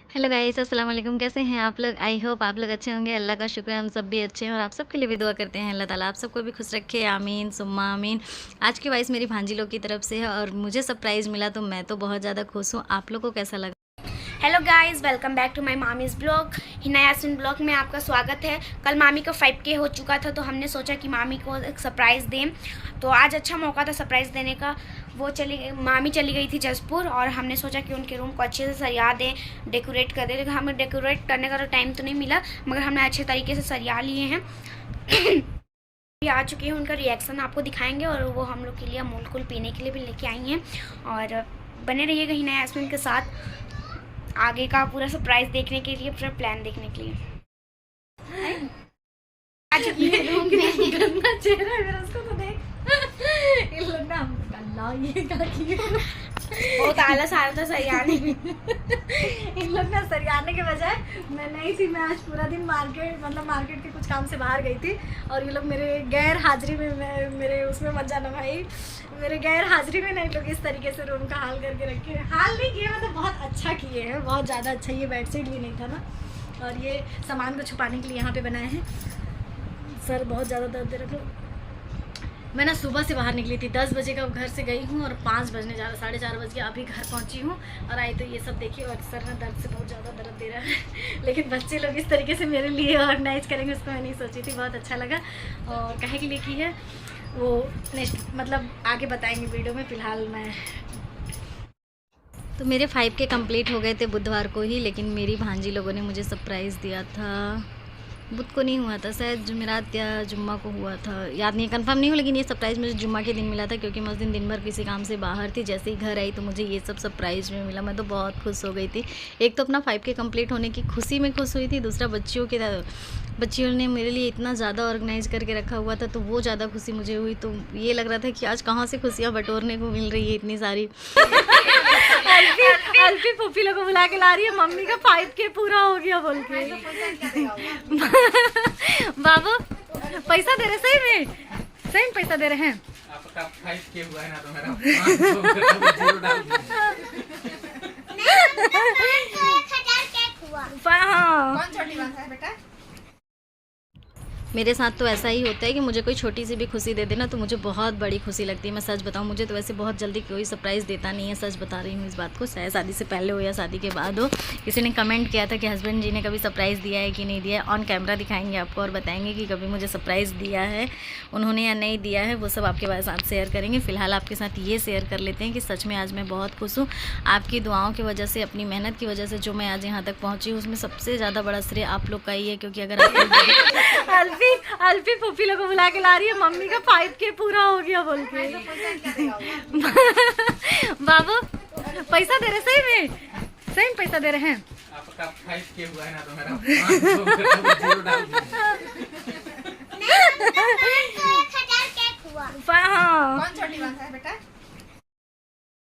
Hello guys, अस्सलाम वालेकुम। कैसे हैं आप लोग? आई होप आप लोग अच्छे होंगे। अल्लाह का शुक्र है हम सब भी अच्छे हैं और आप सबके लिए भी दुआ करते हैं अल्लाह ताला आप सबको भी खुश रखे, आमीन सुम्मा आमीन। आज की वॉइस मेरी भांजी लोग की तरफ से है और मुझे सरप्राइज़ मिला तो मैं तो बहुत ज़्यादा खुश हूँ। आप लोग को कैसा लगा? Hello guys, welcome back to my mummy's blog. Hina Yasmeen blog में आपका स्वागत है। कल मामी का 5K हो चुका था तो हमने सोचा कि मामी को एक सरप्राइज़ दें। तो आज अच्छा मौका था सरप्राइज़ देने का। मामी चली गई थी जसपुर और हमने सोचा कि उनके रूम को अच्छे से सरिया दें, डेकोरेट कर दें। लेकिन हमें डेकोरेट करने का तो टाइम तो नहीं मिला, मगर हमने अच्छे तरीके से सरिया लिए हैं। आ चुके हैं, उनका रिएक्शन आपको दिखाएंगे और वो हम लोग के लिए अमूल कूल पीने के लिए भी लेके आई हैं। और बने रहिएगा हिना यास्मीन के साथ आगे का पूरा सरप्राइज देखने के लिए, पूरा प्लान देखने के लिए। आज गंदा चेहरा है मेरा, उसको तो देख। ये लोग ना गल्ला ये क्या किया, बहुत आलस आ रहा था सरियाने में। इन लोग ना सरियाने के बजाय मैं नहीं थी। मैं आज पूरा दिन मार्केट के कुछ काम से बाहर गई थी और ये लोग मेरे गैर हाजिरी में मेरे उसमें मत जाना भाई, मेरे गैर हाजिरी में नहीं लोग इस तरीके से रूम का हाल करके रखे। हाल नहीं किए, मतलब बहुत अच्छा किए हैं, बहुत ज़्यादा अच्छा। ये बेडशीट भी नहीं था ना, और ये सामान को छुपाने के लिए यहाँ पे बनाए हैं। सर बहुत ज़्यादा दर्द दे रखा। मैं ना सुबह से बाहर निकली थी, 10 बजे का घर से गई हूँ और 5 बजने जा रहा, 4:30 बज के अभी घर पहुँची हूँ और आई तो ये सब देखिए। और सर ना दर्द से बहुत ज़्यादा दर्द दे रहा है। लेकिन बच्चे लोग इस तरीके से मेरे लिए ऑर्गेनाइज करेंगे उसको मैं नहीं सोची थी। बहुत अच्छा लगा और कहे के लिए की है वो नेक्स्ट मतलब आगे बताएंगे वीडियो में। फ़िलहाल मैं तो मेरे 5K कंप्लीट हो गए थे बुधवार को ही, लेकिन मेरी भांजी लोगों ने मुझे सरप्राइज़ दिया था। बुध को नहीं हुआ था, शायद जुमेरात या जुम्मा को हुआ था, याद नहीं, कंफर्म नहीं हूँ। लेकिन ये सरप्राइज़ मुझे जुम्मा के दिन मिला था क्योंकि मैं उस दिन भर किसी काम से बाहर थी। जैसे ही घर आई तो मुझे ये सब सरप्राइज़ में मिला। मैं तो बहुत खुश हो गई थी। एक तो अपना 5K कंप्लीट होने की खुशी में खुश हुई थी, दूसरा बच्चियों ने मेरे लिए इतना ज़्यादा ऑर्गेनाइज करके रखा हुआ था तो वो ज़्यादा खुशी मुझे हुई। तो ये लग रहा था कि आज कहाँ से खुशियाँ बटोरने को मिल रही है इतनी सारी। अल्फी फूफी लोग को बुला के ला रही है, मम्मी का 5K पूरा हो गया बोल के। बाबू पैसा दे रहे, सही में पैसा दे रहे हैं। आपका 5K हुआ है ना तो मेरा 500 डाल हाँ, कौन छोटी बात है बेटा? मेरे साथ तो ऐसा ही होता है कि मुझे कोई छोटी सी भी खुशी दे देना तो मुझे बहुत बड़ी खुशी लगती है। मैं सच बताऊं, मुझे तो वैसे बहुत जल्दी कोई सरप्राइज़ देता नहीं है। सच बता रही हूँ इस बात को, चाहे शादी से पहले हो या शादी के बाद हो। किसी ने कमेंट किया था कि हस्बैंड जी ने कभी सरप्राइज़ दिया है कि नहीं दिया है। ऑन कैमरा दिखाएंगे आपको और बताएंगे कि कभी मुझे सरप्राइज़ दिया है उन्होंने या नहीं दिया है। वो सब आपके साथ शेयर करेंगे। फ़िलहाल आपके साथ ये शेयर कर लेते हैं कि सच में आज मैं बहुत खुश हूँ। आपकी दुआओं की वजह से, अपनी मेहनत की वजह से जो मैं आज यहाँ तक पहुँची हूँ उसमें सबसे ज़्यादा बड़ा श्रेय आप लोग का ही है। क्योंकि अगर आप अल्फी फूफी लोग को बुला के ला रही है, मम्मी का 5K पूरा हो गया बोल के। बाबू पैसा दे रहे, सही में पैसा दे रहे हैं। आपका 5K हुआ है ना तो मेरा 500 डाल हाँ, कौन छोटी बात है बेटा?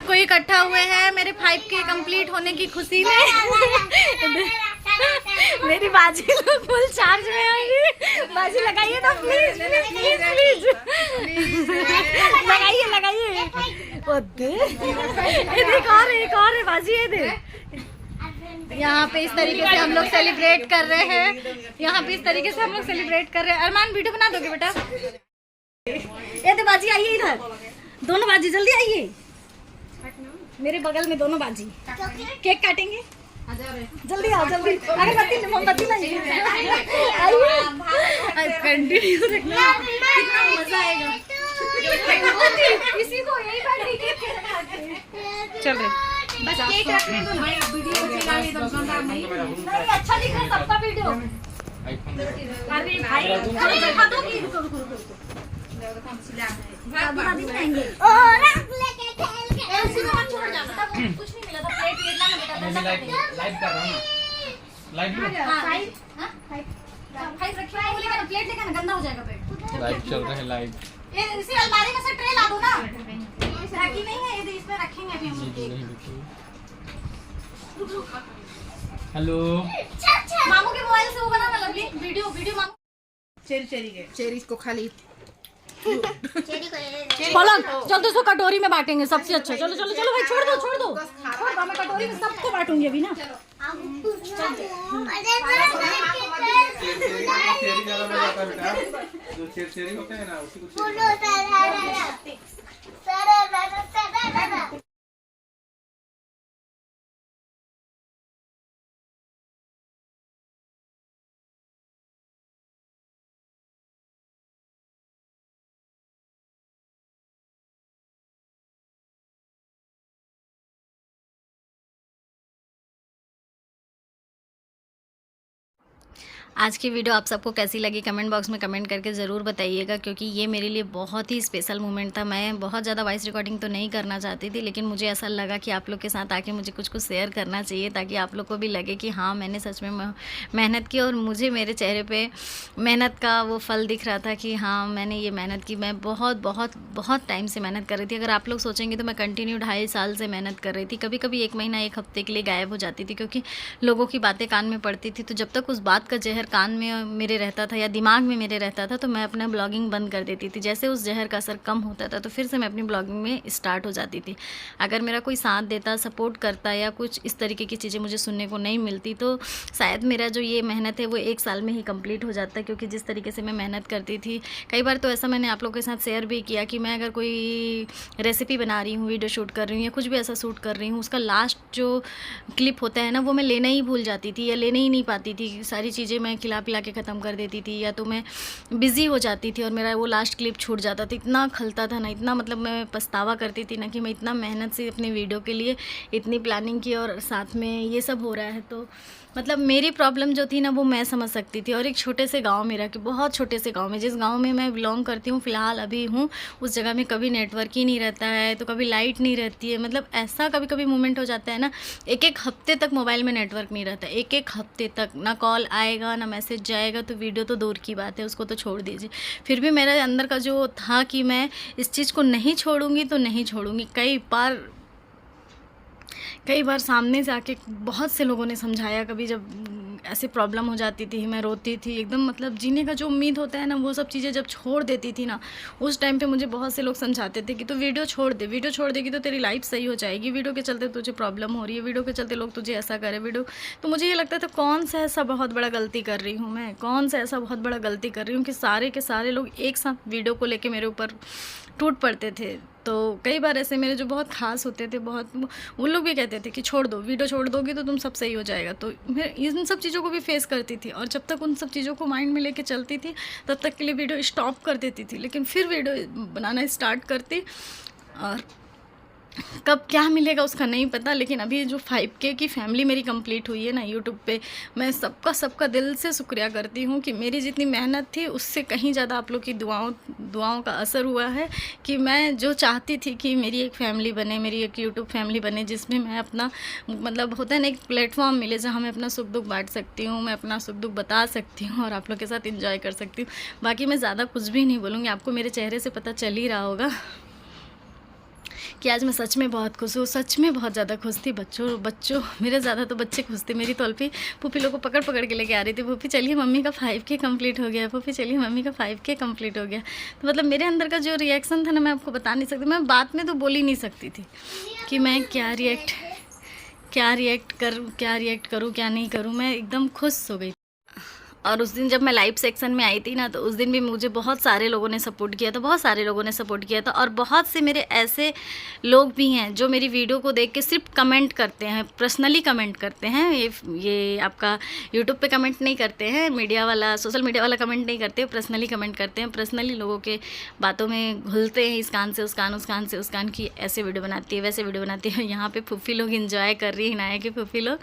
कोई इकट्ठा हुए हैं मेरे 5K कंप्लीट होने की खुशी में। मेरी बाजी लोग फुल चार्ज में आएंगी। बाजी लगाइए ना प्लीज प्लीज प्लीज प्लीज, लगाइए। एक और है बाजी, ये दे। यहाँ पे इस तरीके से हम लोग सेलिब्रेट कर रहे हैं। अरमान वीडियो बना दोगे बेटा? ये दे बाजी, आइए इधर, दोनों बाजी जल्दी आइए। मेरे बगल में दोनों बाजी केक काटेंगे, जल्दी आओ जल्दी। अगरबत्ती मोमबत्ती लाइए, कंटिन्यू रखना, कितना मजा आएगा। इसी को यही चल रहे बस केक रखने को ना, वीडियो नहीं अच्छा दिख रहा है सबका वीडियो। अरे भाई दिखा दो कि रुको कुछ नहीं मिला था। प्लेट लाना बेटा, लाइव कर रहा हूँ ना, लाइव रखिए ना, प्लेट लेकर गंदा हो जाएगा पेट। लाइव चल रहा है लाइव। ये इसी अलमारी में से ट्रे ला दो ना, रखी नहीं है ये, इसमें रखेंगे अभी हम केक। हेलो, मामू के मोबाइल से वो बना ना लवली वीडियो मामू। चेरी को खाली पलंग चल तो इसको कटोरी में बांटेंगे सबसे अच्छा। चलो चलो चलो भाई, छोड़ दो मैं कटोरी में सबको बांटूंगी अभी ना। चेरी ज्यादा मजा आता है बेटा, जो चेरी होते हैं ना उसी को आज की वीडियो आप सबको कैसी लगी कमेंट बॉक्स में कमेंट करके ज़रूर बताइएगा, क्योंकि ये मेरे लिए बहुत ही स्पेशल मोमेंट था। मैं बहुत ज़्यादा वॉइस रिकॉर्डिंग तो नहीं करना चाहती थी, लेकिन मुझे ऐसा लगा कि आप लोग के साथ आके मुझे कुछ कुछ शेयर करना चाहिए, ताकि आप लोग को भी लगे कि हाँ मैंने सच में मेहनत की और मुझे मेरे चेहरे पे मेहनत का वो फल दिख रहा था कि हाँ मैंने ये मेहनत की। मैं बहुत बहुत बहुत टाइम से मेहनत कर रही थी। अगर आप लोग सोचेंगे तो मैं कंटिन्यू 2.5 साल से मेहनत कर रही थी। कभी कभी 1 महीना 1 हफ्ते के लिए गायब हो जाती थी, क्योंकि लोगों की बातें कान में पड़ती थी। तो जब तक उस बात का जहर कान में मेरे रहता था या दिमाग में मेरे रहता था, तो मैं अपना ब्लॉगिंग बंद कर देती थी। जैसे उस जहर का असर कम होता था तो फिर से मैं अपनी ब्लॉगिंग में स्टार्ट हो जाती थी। अगर मेरा कोई साथ देता, सपोर्ट करता या कुछ इस तरीके की चीज़ें मुझे सुनने को नहीं मिलती, तो शायद मेरा जो ये मेहनत है वो 1 साल में ही कंप्लीट हो जाता है। क्योंकि जिस तरीके से मैं मेहनत करती थी, कई बार तो ऐसा मैंने आप लोगों के साथ शेयर भी किया कि मैं अगर कोई रेसिपी बना रही हूँ, वीडियो शूट कर रही हूँ या कुछ भी ऐसा शूट कर रही हूँ, उसका लास्ट जो क्लिप होता है ना, वो मैं लेना ही भूल जाती थी या लेने ही नहीं पाती थी। सारी चीज़ें मैं खिला पिला के ख़त्म कर देती थी, या तो मैं बिज़ी हो जाती थी और मेरा वो लास्ट क्लिप छूट जाता था। इतना खलता था ना, इतना मतलब मैं पछतावा करती थी ना कि मैं इतना मेहनत से अपनी वीडियो के लिए इतनी प्लानिंग की और साथ में ये सब हो रहा है। तो मतलब मेरी प्रॉब्लम जो थी ना वो मैं समझ सकती थी। और एक छोटे से गांव में रह के, बहुत छोटे से गांव में, जिस गांव में मैं बिलोंग करती हूँ फ़िलहाल अभी हूँ, उस जगह में कभी नेटवर्क ही नहीं रहता है, तो कभी लाइट नहीं रहती है। मतलब ऐसा कभी कभी मोमेंट हो जाता है ना, 1-1 हफ्ते तक मोबाइल में नेटवर्क नहीं रहता, 1-1 हफ्ते तक ना कॉल आएगा ना मैसेज जाएगा। तो वीडियो तो दूर की बात है, उसको तो छोड़ दीजिए। फिर भी मेरे अंदर का जो था कि मैं इस चीज़ को नहीं छोड़ूंगी तो नहीं छोड़ूंगी। कई बार सामने से आके बहुत से लोगों ने समझाया। कभी जब ऐसे प्रॉब्लम हो जाती थी, मैं रोती थी एकदम, मतलब जीने का जो उम्मीद होता है ना, वो सब चीज़ें जब छोड़ देती थी ना, उस टाइम पे मुझे बहुत से लोग समझाते थे कि तो वीडियो छोड़ दे, वीडियो छोड़ देगी तो तेरी लाइफ सही हो जाएगी, वीडियो के चलते तुझे प्रॉब्लम हो रही है, वीडियो के चलते लोग तुझे ऐसा करे वीडियो। तो मुझे ये लगता था कौन सा ऐसा बहुत बड़ा गलती कर रही हूँ मैं, कौन सा ऐसा बहुत बड़ा गलती कर रही हूँ कि सारे के सारे लोग एक साथ वीडियो को लेके मेरे ऊपर टूट पड़ते थे। तो कई बार ऐसे मेरे जो बहुत ख़ास होते थे, बहुत, वो लोग भी कहते थे कि छोड़ दो, वीडियो छोड़ दोगी तो तुम सब सही हो जाएगा। तो मैं इन सब चीज़ों को भी फेस करती थी, और जब तक उन सब चीज़ों को माइंड में लेके चलती थी तब तक के लिए वीडियो स्टॉप कर देती थी। लेकिन फिर वीडियो बनाना स्टार्ट करती, और कब क्या मिलेगा उसका नहीं पता। लेकिन अभी जो 5K की फैमिली मेरी कंप्लीट हुई है ना यूट्यूब पे, मैं सबका दिल से शुक्रिया करती हूँ कि मेरी जितनी मेहनत थी उससे कहीं ज़्यादा आप लोग की दुआओं का असर हुआ है। कि मैं जो चाहती थी कि मेरी एक फ़ैमिली बने, मेरी एक यूट्यूब फैमिली बने, जिसमें मैं अपना, मतलब होता है ना, एक प्लेटफॉर्म मिले जहाँ मैं अपना सुख दुख बांट सकती हूँ, मैं अपना सुख दुख बता सकती हूँ और आप लोग के साथ इंजॉय कर सकती हूँ। बाकी मैं ज़्यादा कुछ भी नहीं बोलूँगी, आपको मेरे चेहरे से पता चल ही रहा होगा कि आज मैं सच में बहुत खुश हूँ, सच में बहुत ज़्यादा खुश थी। बच्चों मेरे ज़्यादा तो बच्चे खुश थे। मेरी तौलपी फूफी लोग को पकड़ पकड़ के लेके आ रही थी, फूफी चलिए मम्मी का 5K कंप्लीट हो गया, फूफी चलिए मम्मी का 5K कंप्लीट हो गया। तो मतलब मेरे अंदर का जो रिएक्शन था ना, मैं आपको बता नहीं सकती, मैं बात में तो बोल ही नहीं सकती थी कि मैं क्या रिएक्ट करूँ क्या नहीं करूँ। मैं एकदम खुश हो गई। और उस दिन जब मैं लाइव सेक्शन में आई थी ना, तो उस दिन भी मुझे बहुत सारे लोगों ने सपोर्ट किया था, और बहुत से मेरे ऐसे लोग भी हैं जो मेरी वीडियो को देख के सिर्फ कमेंट करते हैं, पर्सनली कमेंट करते हैं। ये आपका यूट्यूब पे कमेंट नहीं करते हैं, सोशल मीडिया वाला कमेंट नहीं करते, पर्सनली कमेंट करते हैं। पर्सनली लोगों के बातों में घुलते हैं, इस कान से उस कान, उस कान से उस कान की, ऐसे वीडियो बनाती है, वैसे वीडियो बनाती है। यहाँ पे फूफी लोग इंजॉय कर रही है, हिनाया की फूफी लोग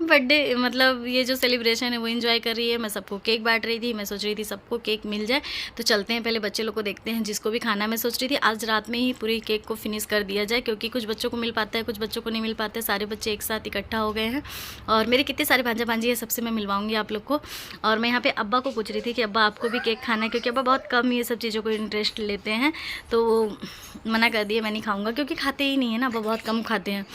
बर्थडे, मतलब ये जो सेलिब्रेशन है वो इंजॉय कर रही है। मैं सबको केक बांट रही थी, मैं सोच रही थी सबको केक मिल जाए। तो चलते हैं पहले बच्चे लोग को देखते हैं, जिसको भी खाना। मैं सोच रही थी आज रात में ही पूरी केक को फिनिश कर दिया जाए, क्योंकि कुछ बच्चों को मिल पाता है, कुछ बच्चों को नहीं मिल पाता है। सारे बच्चे एक साथ इकट्ठा हो गए हैं, और मेरे कितने सारे भांजा भांजी है, सबसे मैं मिलवाऊंगी आप लोग को। और मैं यहाँ पे अब्बा को पूछ रही थी कि अब्बा आपको भी केक खाना है, क्योंकि अब्बा बहुत कम ये सब चीज़ों को इंटरेस्ट लेते हैं। तो मना कर दिया, मैं नहीं खाऊँगा, क्योंकि खाते ही नहीं है ना, अब्बा बहुत कम खाते हैं।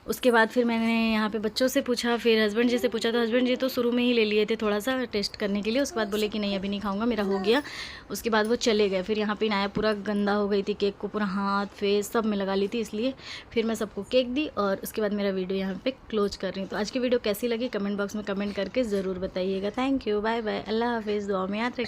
उसके बाद फिर मैंने यहाँ पे बच्चों से पूछा, फिर हस्बैंड जी से पूछा, तो हस्बैंड जी तो शुरू में ही ले लिए थे थोड़ा सा टेस्ट करने के लिए। उसके बाद बोले कि नहीं अभी नहीं खाऊंगा, मेरा हो गया। उसके बाद वो चले गए। फिर यहाँ पे इनाया पूरा गंदा हो गई थी, केक को पूरा हाथ फेस सब में लगा ली थी, इसलिए फिर मैं सबको केक दी और उसके बाद मेरा वीडियो यहाँ पे क्लोज कर रही हूँ। तो आज की वीडियो कैसी लगी कमेंट बॉक्स में कमेंट करके ज़रूर बताइएगा। थैंक यू, बाय बाय, अल्लाह हाफिज़, दुआ में याद रखिए।